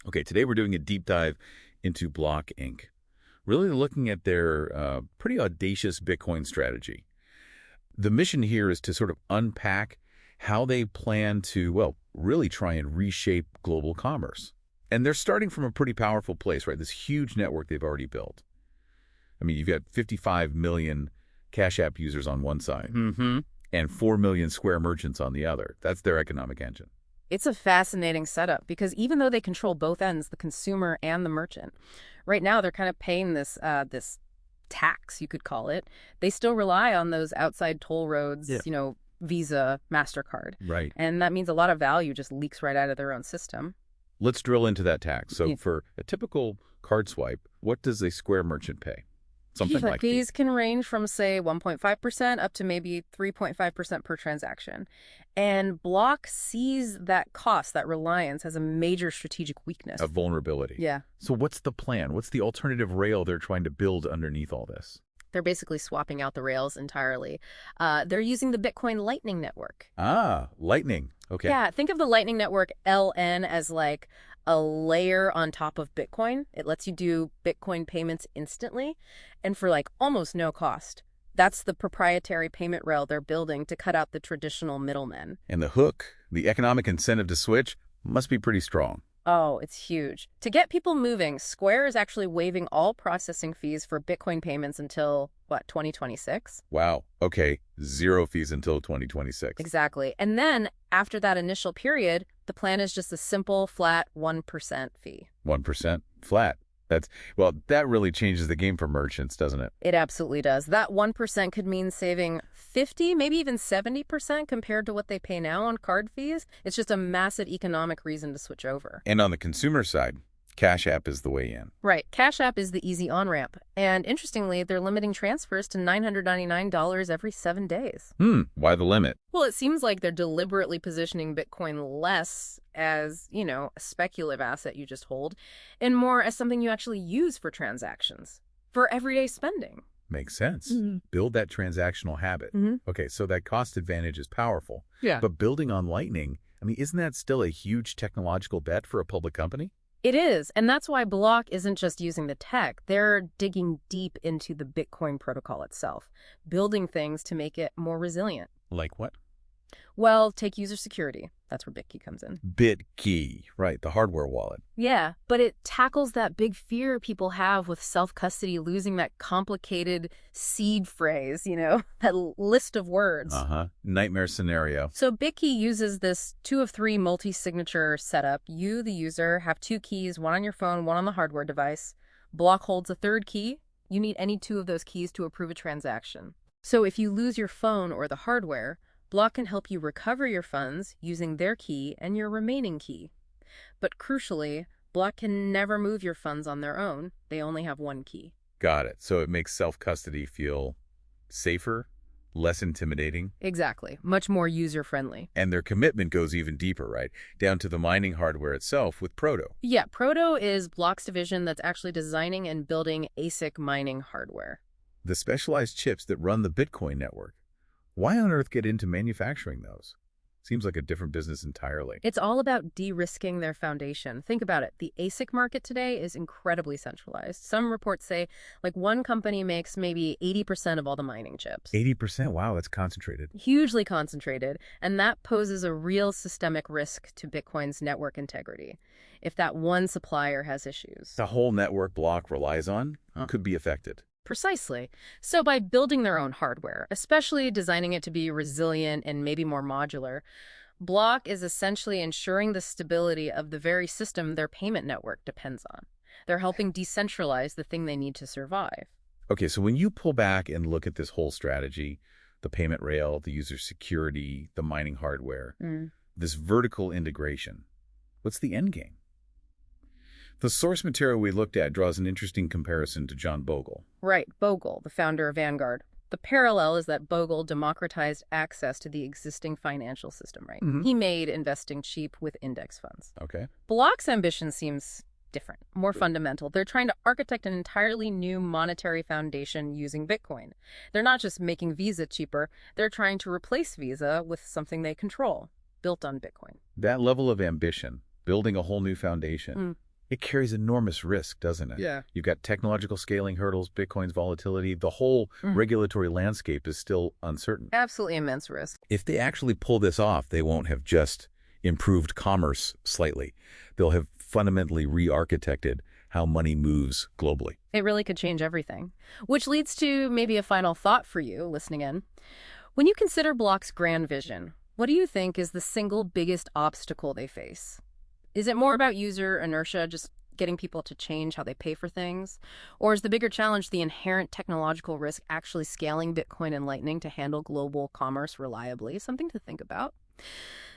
Okay, today we're doing a deep dive into Block Inc., really looking at their pretty audacious Bitcoin strategy. The mission here is to sort of unpack how they plan to, well, really try and reshape global commerce. And they're starting from a pretty powerful place, right? This huge network they've already built. I mean, you've got 55 million Cash App users on one side and 4 million Square merchants on the other. That's their economic engine. It's a fascinating setup because even though they control both ends, the consumer and the merchant, right now they're kind of paying this tax, you could call it. They still rely on those outside toll roads, Visa, MasterCard. Right. And that means a lot of value just leaks right out of their own system. Let's drill into that tax. So for a typical card swipe, what does a Square merchant pay? Something like fees can range from, say, 1.5% up to maybe 3.5% per transaction. And Block sees that cost, that reliance, as a major strategic weakness. A vulnerability. Yeah. So what's the plan? What's the alternative rail they're trying to build underneath all this? They're basically swapping out the rails entirely. They're using the Bitcoin Lightning Network. Ah, Lightning. Okay. Yeah, think of the Lightning Network, LN, as like a layer on top of Bitcoin. It lets you do Bitcoin payments instantly and for like almost no cost. That's the proprietary payment rail they're building to cut out the traditional middlemen. And the hook, the economic incentive to switch, must be pretty strong. Oh, it's huge. To get people moving, Square is actually waiving all processing fees for Bitcoin payments until, 2026? Wow. Okay. 0 fees until 2026. Exactly. And then, after that initial period, the plan is just a simple, flat 1% fee. 1% flat. That really changes the game for merchants, doesn't it? It absolutely does. That 1% could mean saving 50, maybe even 70% compared to what they pay now on card fees. It's just a massive economic reason to switch over. And on the consumer side, Cash App is the way in. Right. Cash App is the easy on-ramp. And interestingly, they're limiting transfers to $999 every 7 days. Why the limit? Well, it seems like they're deliberately positioning Bitcoin less as, a speculative asset you just hold, and more as something you actually use for transactions, for everyday spending. Makes sense. Build that transactional habit. Okay, so that cost advantage is powerful. Yeah. But building on Lightning, isn't that still a huge technological bet for a public company? It is, and that's why Block isn't just using the tech. They're digging deep into the Bitcoin protocol itself, building things to make it more resilient. Like what? Well, take user security. That's where BitKey comes in. BitKey, right, the hardware wallet. Yeah, but it tackles that big fear people have with self-custody losing that complicated seed phrase, that list of words. Nightmare scenario. So BitKey uses this 2 of 3 multi-signature setup. You, the user, have 2 keys, one on your phone, one on the hardware device. Block holds a 3rd key. You need any 2 of those keys to approve a transaction. So if you lose your phone or the hardware, Block can help you recover your funds using their key and your remaining key. But crucially, Block can never move your funds on their own. They only have 1 key. Got it. So it makes self-custody feel safer, less intimidating. Exactly. Much more user-friendly. And their commitment goes even deeper, right? Down to the mining hardware itself with Proto. Yeah, Proto is Block's division that's actually designing and building ASIC mining hardware. The specialized chips that run the Bitcoin network. Why on earth get into manufacturing those? Seems like a different business entirely. It's all about de-risking their foundation. Think about it. The ASIC market today is incredibly centralized. Some reports say one company makes maybe 80% of all the mining chips. 80%? Wow, that's concentrated. Hugely concentrated. And that poses a real systemic risk to Bitcoin's network integrity. If that one supplier has issues, the whole network Block relies on could be affected. Precisely. So by building their own hardware, especially designing it to be resilient and maybe more modular, Block is essentially ensuring the stability of the very system their payment network depends on. They're helping decentralize the thing they need to survive. Okay, so when you pull back and look at this whole strategy, the payment rail, the user security, the mining hardware, this vertical integration, what's the end game? The source material we looked at draws an interesting comparison to John Bogle. Right, Bogle, the founder of Vanguard. The parallel is that Bogle democratized access to the existing financial system, right? He made investing cheap with index funds. Okay. Block's ambition seems different, more fundamental. They're trying to architect an entirely new monetary foundation using Bitcoin. They're not just making Visa cheaper, they're trying to replace Visa with something they control, built on Bitcoin. That level of ambition, building a whole new foundation, It carries enormous risk, doesn't it? Yeah. You've got technological scaling hurdles, Bitcoin's volatility. The whole regulatory landscape is still uncertain. Absolutely immense risk. If they actually pull this off, they won't have just improved commerce slightly. They'll have fundamentally re-architected how money moves globally. It really could change everything. Which leads to maybe a final thought for you listening in. When you consider Block's grand vision, what do you think is the single biggest obstacle they face? Is it more about user inertia, just getting people to change how they pay for things? Or is the bigger challenge the inherent technological risk actually scaling Bitcoin and Lightning to handle global commerce reliably? Something to think about.